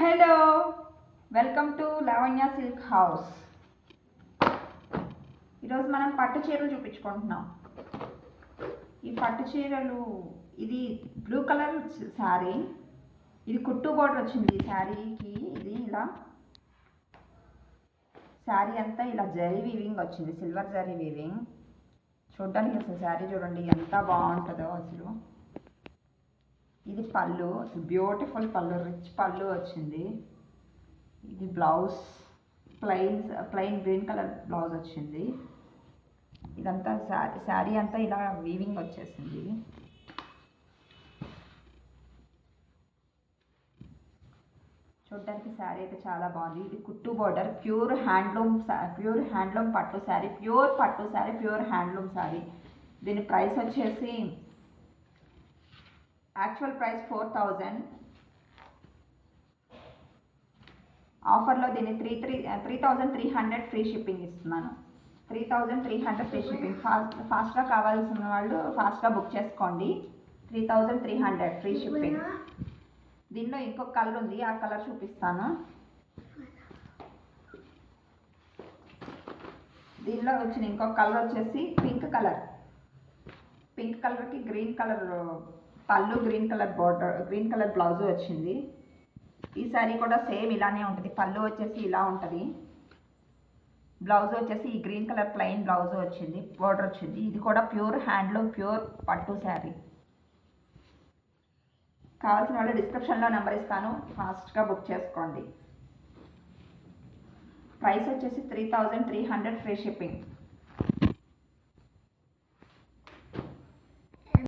Hello, welcome to Lavanya silk house. ఈరోజు మనం పట్టు చీరలు చూపించుకుంటున్నాం. ఈ పట్టు చీరలు, ఇది బ్లూ కలర్ శారీ. ఇది కుట్టు బోర్డర్ వచ్చింది ఈ శారీకి. ఇది ఇలా శారీ అంతా ఇలా జరీ వీవింగ్ వచ్చింది, సిల్వర్ జరీ వీవింగ్. చూడ్డానికి అసలు శారీ చూడండి ఎంత బాగుంటుందో అసలు. ఇది పళ్ళు, బ్యూటిఫుల్ పళ్ళు, రిచ్ పళ్ళు వచ్చింది. ఇది blouse, plain green colour blouse వచ్చింది. ఇదంతా శారీ అంతా ఇలా వీవింగ్ వచ్చేసింది. చూడడానికి శారీ అయితే చాలా బాగుంది. ఇది కుట్టు బోర్డర్, ప్యూర్ హ్యాండ్లూమ్ పట్టు శారీ, ప్యూర్ హ్యాండ్లూమ్ శారీ. దీని ప్రైస్ వచ్చేసి యాక్చువల్ ప్రైస్ 4000. ఆఫర్లో దీన్ని 3300 ఫ్రీ షిప్పింగ్ ఇస్తున్నాను. 3300 ఫ్రీ షిప్పింగ్. ఫాస్ట్గా కావాల్సిన వాళ్ళు ఫాస్ట్గా బుక్ చేసుకోండి. 3300 ఫ్రీ షిప్పింగ్. దీనిలో ఇంకొక కలర్ ఉంది, ఆ కలర్ చూపిస్తాను. దీనిలో వచ్చిన ఇంకొక కలర్ వచ్చేసి పింక్ కలర్కి గ్రీన్ కలర్ పళ్ళు, green colour border, green colour blouse వచ్చింది. ఈ శారీ కూడా సేమ్ ఇలానే ఉంటుంది. పళ్ళు వచ్చేసి ఇలా ఉంటుంది, బ్లౌజ్ వచ్చేసి ఈ గ్రీన్ కలర్ ప్లెయిన్ బ్లౌజ్ వచ్చింది, బార్డర్ వచ్చింది. ఇది కూడా ప్యూర్ హ్యాండ్లూమ్, ప్యూర్ పట్టు శారీ. కావాల్సిన వాళ్ళు డిస్క్రిప్షన్లో నెంబర్ ఇస్తాను, ఫాస్ట్గా బుక్ చేసుకోండి. ప్రైస్ వచ్చేసి 3300 ఫ్రీ షిప్పింగ్.